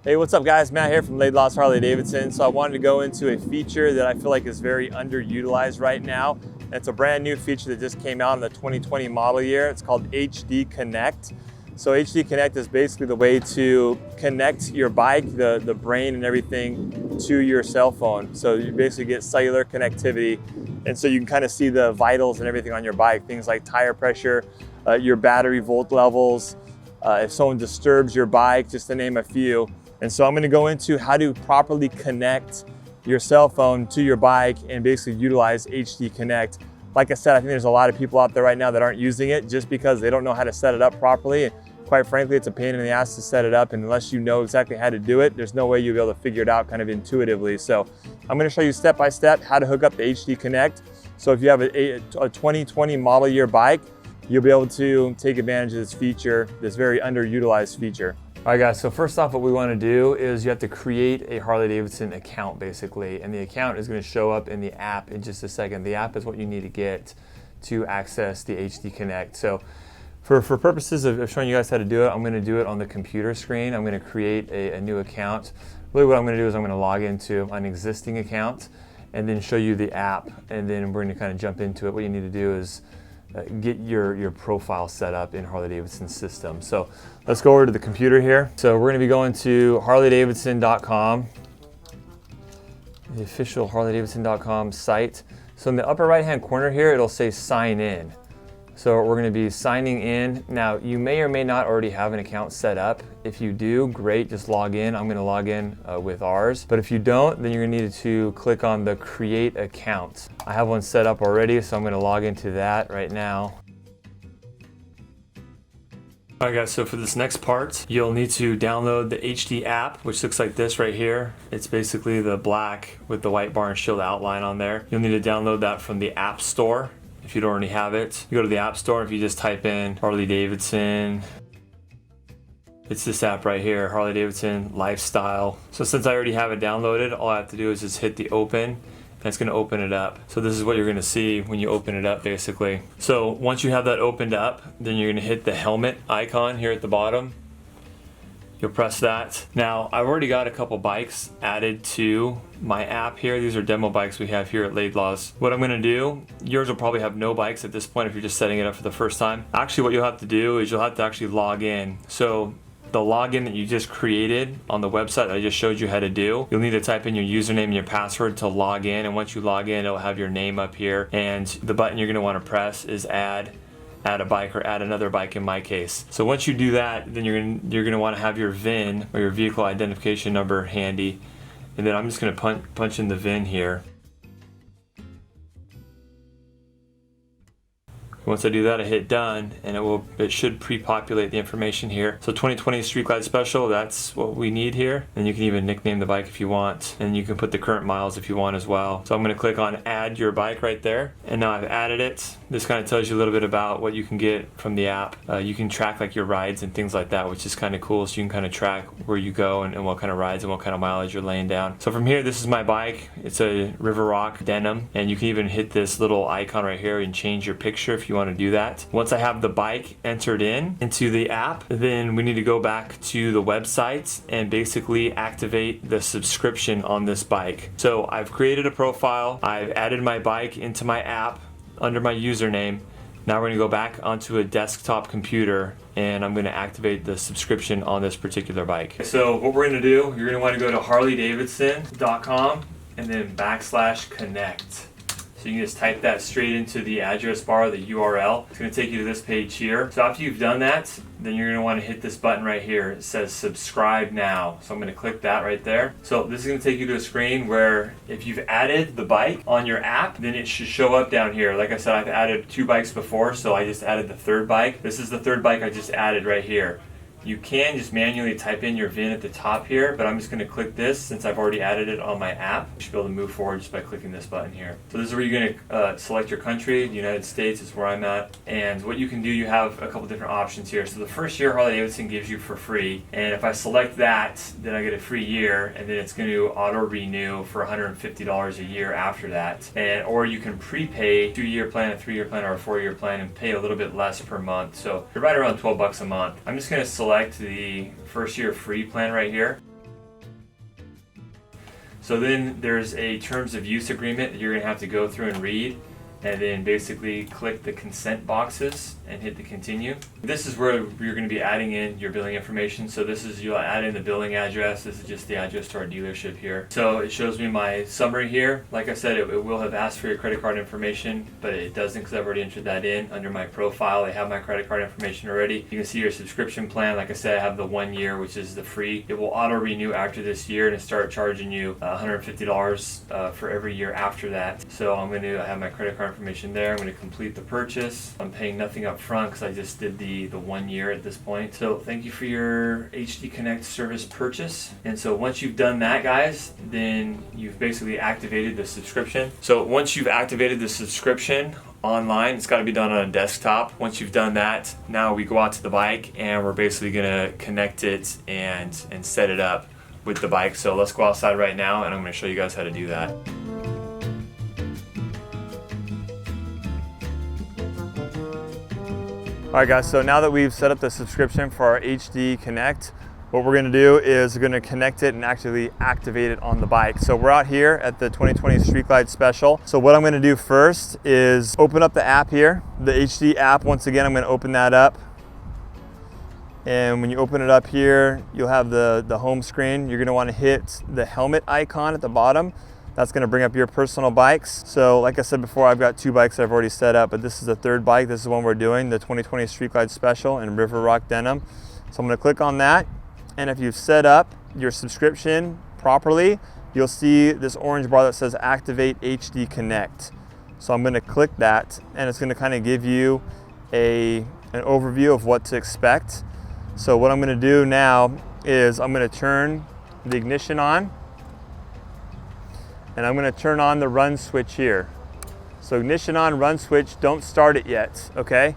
Hey, what's up guys? Matt here from Laidlaw Harley-Davidson. So I wanted to go into a feature that I feel like is very underutilized right now. It's a brand new feature that just came out in the 2020 model year. It's called HD Connect. So HD Connect is basically the way to connect your bike, the brain and everything to your cell phone. So you basically get cellular connectivity. And so you can kind of see the vitals and everything on your bike, things like tire pressure, your battery volt levels, if someone disturbs your bike, just to name a few. And so I'm going to go into how to properly connect your cell phone to your bike and basically utilize HD Connect. Like I said, I think there's a lot of people out there right now that aren't using it just because they don't know how to set it up properly. And quite frankly, it's a pain in the ass to set it up, and unless you know exactly how to do it, there's no way you'll be able to figure it out kind of intuitively. So I'm going to show you step by step how to hook up the HD Connect. So if you have a 2020 model year bike, you'll be able to take advantage of this feature, this very underutilized feature. All right guys, so first off, what we want to do is you have to create a Harley-Davidson account basically, and the account is going to show up in the app in just a second. The app is what you need to get to access the HD Connect. So for purposes of showing you guys how to do it, I'm going to do it on the computer screen. I'm going to create a new account. Really what I'm going to do is I'm going to log into an existing account and then show you the app, and then we're going to kind of jump into it. What you need to do is get your profile set up in Harley-Davidson system. So let's go over to the computer here. So we're going to be going to harley-davidson.com, the official harley-davidson.com site. So in the upper right hand corner here, it'll say sign in. So we're going to be signing in. Now you may or may not already have an account set up. If you do, great, just log in. I'm going to log in with ours. But if you don't, then you're going to need to click on the create account. I have one set up already, so I'm going to log into that right now. All right guys, so for this next part, you'll need to download the HD app, which looks like this right here. It's basically the black with the white bar and shield outline on there. You'll need to download that from the App Store. If you don't already have it, you go to the App Store. If you just type in Harley-Davidson, it's this app right here, Harley-Davidson Lifestyle. So since I already have it downloaded, all I have to do is just hit the open, and it's going to open it up. So this is what you're going to see when you open it up basically. So once you have that opened up, then you're going to hit the helmet icon here at the bottom. You'll press that. Now, I've already got a couple bikes added to my app here. These are demo bikes we have here at Laidlaw's. What I'm gonna do, yours will probably have no bikes at this point if you're just setting it up for the first time. Actually, what you'll have to do is you'll have to actually log in. So the login that you just created on the website that I just showed you how to do, you'll need to type in your username and your password to log in. And once you log in, it'll have your name up here. And the button you're gonna wanna press is add a bike, or add another bike in my case. So once you do that, then you're gonna want to have your VIN, or your vehicle identification number, handy. And then I'm just gonna punch in the VIN here. Once I do that, I hit done, and it should pre-populate the information here. So 2020 Street Glide Special, that's what we need here. And you can even nickname the bike if you want, and you can put the current miles if you want as well. So I'm going to click on add your bike right there, and now I've added it. This kind of tells you a little bit about what you can get from the app. You can track like your rides and things like that, which is kind of cool. So you can kind of track where you go and what kind of rides and what kind of mileage you're laying down. So from here, this is my bike. It's a River Rock denim, and you can even hit this little icon right here and change your picture if you want to do that. Once I have the bike entered into the app, then we need to go back to the website and basically activate the subscription on this bike. So I've created a profile, I've added my bike into my app under my username. Now we're going to go back onto a desktop computer, and I'm going to activate the subscription on this particular bike. So what we're going to do, you're going to want to go to harley-davidson.com and then /connect. So you can just type that straight into the address bar, the URL. It's going to take you to this page here. So after you've done that, then you're going to want to hit this button right here. It says subscribe now. So I'm going to click that right there. So this is going to take you to a screen where if you've added the bike on your app, then it should show up down here. Like I said, I've added 2 bikes before, so I just added the 3rd bike. This is the 3rd bike I just added right here. You can just manually type in your VIN at the top here, but I'm just going to click this since I've already added it on my app. You should be able to move forward just by clicking this button here. So this is where you're going to select your country. The United States is where I'm at. And what you can do, you have a couple different options here. So the first year Harley-Davidson gives you for free. And if I select that, then I get a free year, and then it's going to auto renew for $150 a year after that. Or you can prepay a 2-year plan, a 3-year plan, or a 4-year plan and pay a little bit less per month. So you're right around $12 a month. I'm just going to select the first year free plan right here. So then there's a terms of use agreement that you're going to have to go through and read, and then basically click the consent boxes and hit the continue. This is where you're going to be adding in your billing information. So this is, you'll add in the billing address. This is just the address to our dealership here. So it shows me my summary here. Like I said, it will have asked for your credit card information, but it doesn't because I've already entered that in. Under my profile, they have my credit card information already. You can see your subscription plan. Like I said, I have the 1 year, which is the free. It will auto renew after this year and start charging you $150 for every year after that. So I'm going to have my credit card information there. I'm going to complete the purchase. I'm paying nothing up front because I just did the 1 year at this point. So thank you for your HD Connect service purchase. And so once you've done that, guys, then you've basically activated the subscription. So once you've activated the subscription online, it's got to be done on a desktop. Once you've done that, now we go out to the bike and we're basically going to connect it and set it up with the bike. So let's go outside right now and I'm going to show you guys how to do that. Alright guys, so now that we've set up the subscription for our HD Connect, what we're going to do is we're going to connect it and actually activate it on the bike. So we're out here at the 2020 Street Glide Special. So what I'm going to do first is open up the app here, the HD app. Once again, I'm going to open that up. And when you open it up here, you'll have the home screen. You're going to want to hit the helmet icon at the bottom. That's going to bring up your personal bikes. So like I said before, I've got 2 bikes I've already set up, but this is the 3rd bike. This is the one we're doing, the 2020 Street Glide Special in River Rock Denim. So I'm going to click on that. And if you've set up your subscription properly, you'll see this orange bar that says Activate HD Connect. So I'm going to click that and it's going to kind of give you an overview of what to expect. So what I'm going to do now is I'm going to turn the ignition on. And I'm going to turn on the run switch here. So ignition on, run switch, don't start it yet, okay?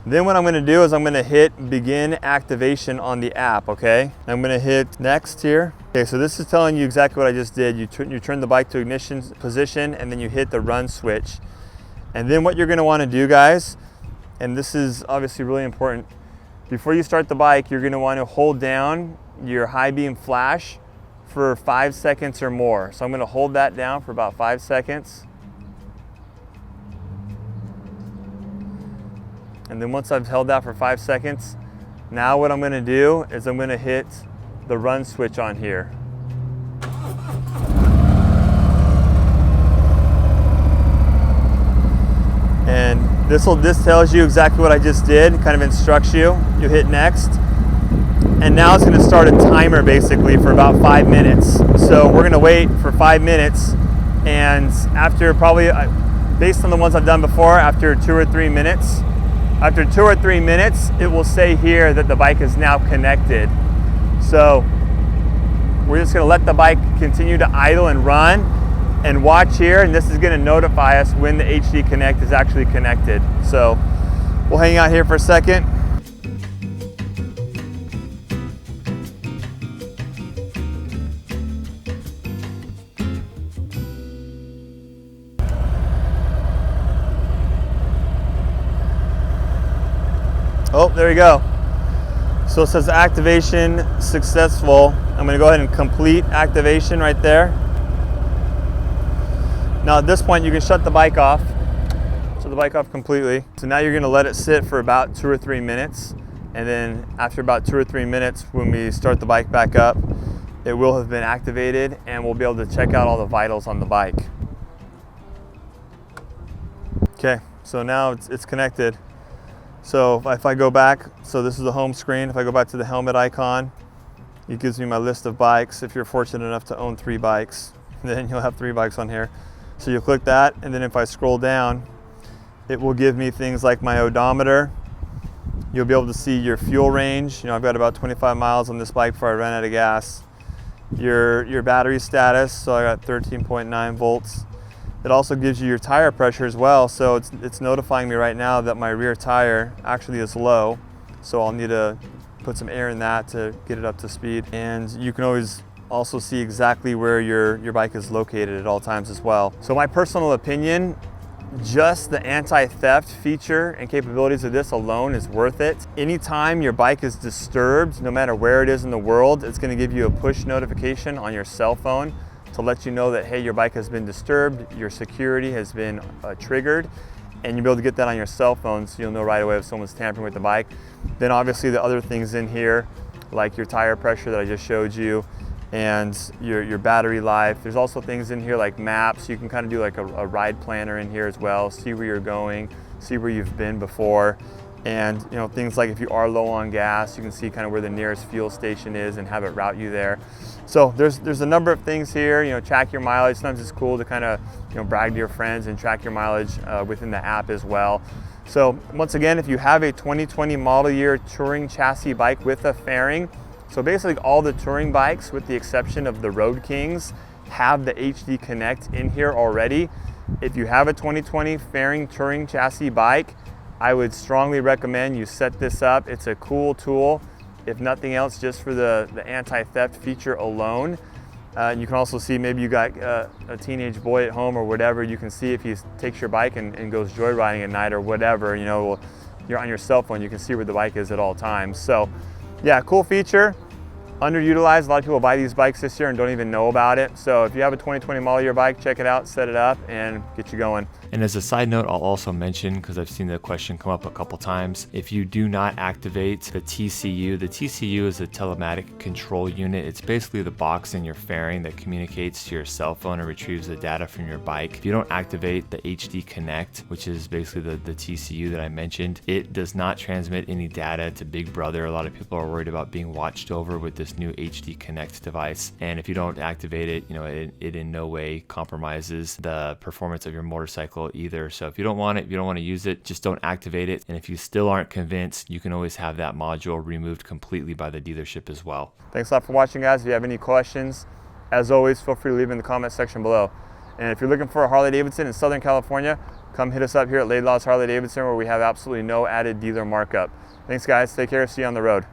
Then what I'm going to do is I'm going to hit begin activation on the app, okay? I'm going to hit next here. Okay, so this is telling you exactly what I just did. You turn the bike to ignition position and then you hit the run switch. And then what you're going to want to do, guys, and this is obviously really important, before you start the bike, you're going to want to hold down your high beam flash for 5 seconds or more. So I'm going to hold that down for about 5 seconds. And then once I've held that for 5 seconds, now what I'm going to do is I'm going to hit the run switch on here. And this tells you exactly what I just did, kind of instructs you. You hit next. And now it's going to start a timer basically for about 5 minutes. So we're going to wait for 5 minutes, and after probably, based on the ones I've done before, after 2 or 3 minutes, it will say here that the bike is now connected. So we're just going to let the bike continue to idle and run and watch here, and this is going to notify us when the HD Connect is actually connected. So we'll hang out here for a second. Oh, there you go. So it says activation successful. I'm going to go ahead and complete activation right there. Now at this point you can shut the bike off. Shut the bike off completely. So now you're going to let it sit for about 2 or 3 minutes. And then after about 2 or 3 minutes, when we start the bike back up, it will have been activated and we'll be able to check out all the vitals on the bike. Okay, so now it's connected. So if I go back, so this is the home screen. If I go back to the helmet icon, it gives me my list of bikes. If you're fortunate enough to own 3 bikes, then you'll have 3 bikes on here. So you click that, and then if I scroll down, it will give me things like my odometer. You'll be able to see your fuel range. You know, I've got about 25 miles on this bike before I ran out of gas. Your battery status, so I got 13.9 volts. It also gives you your tire pressure as well, so it's notifying me right now that my rear tire actually is low, so I'll need to put some air in that to get it up to speed. And you can always also see exactly where your bike is located at all times as well. So my personal opinion, just the anti-theft feature and capabilities of this alone is worth it. Anytime your bike is disturbed, no matter where it is in the world, it's going to give you a push notification on your cell phone to to let you know that, hey, your bike has been disturbed, your security has been triggered, and you'll be able to get that on your cell phone, so you'll know right away if someone's tampering with the bike. Then obviously the other things in here, like your tire pressure that I just showed you, and your battery life. There's also things in here like maps. You can kind of do like a ride planner in here as well, see where you're going, see where you've been before. And you know, things like if you are low on gas, you can see kind of where the nearest fuel station is and have it route you there. So there's a number of things here. You know, track your mileage. Sometimes it's cool to kind of, you know, brag to your friends and track your mileage within the app as well. So once again, if you have a 2020 model year touring chassis bike with a fairing, so basically all the touring bikes with the exception of the Road Kings have the HD Connect in here already. If you have a 2020 fairing touring chassis bike, I would strongly recommend you set this up. It's a cool tool, if nothing else, just for the anti-theft feature alone. You can also see, maybe you got a teenage boy at home or whatever, you can see if he takes your bike and goes joyriding at night or whatever, you know, you're on your cell phone, you can see where the bike is at all times. So yeah, cool feature. Underutilized. A lot of people buy these bikes this year and don't even know about it. So if you have a 2020 model year bike, check it out, set it up, and get you going. And as a side note, I'll also mention, because I've seen the question come up a couple times, if you do not activate the TCU is a telematic control unit. It's basically the box in your fairing that communicates to your cell phone and retrieves the data from your bike. If you don't activate the HD Connect, which is basically the TCU that I mentioned, it does not transmit any data to Big Brother. A lot of people are worried about being watched over with this new HD Connect device. And if you don't activate it, you know, it in no way compromises the performance of your motorcycle either. So if you don't want it, if you don't want to use it, just don't activate it. And if you still aren't convinced, you can always have that module removed completely by the dealership as well. Thanks a lot for watching, guys. If you have any questions, as always, feel free to leave in the comment section below. And if you're looking for a Harley-Davidson in Southern California, come hit us up here at Laidlaw's Harley-Davidson, where we have absolutely no added dealer markup. Thanks, guys. Take care. See you on the road.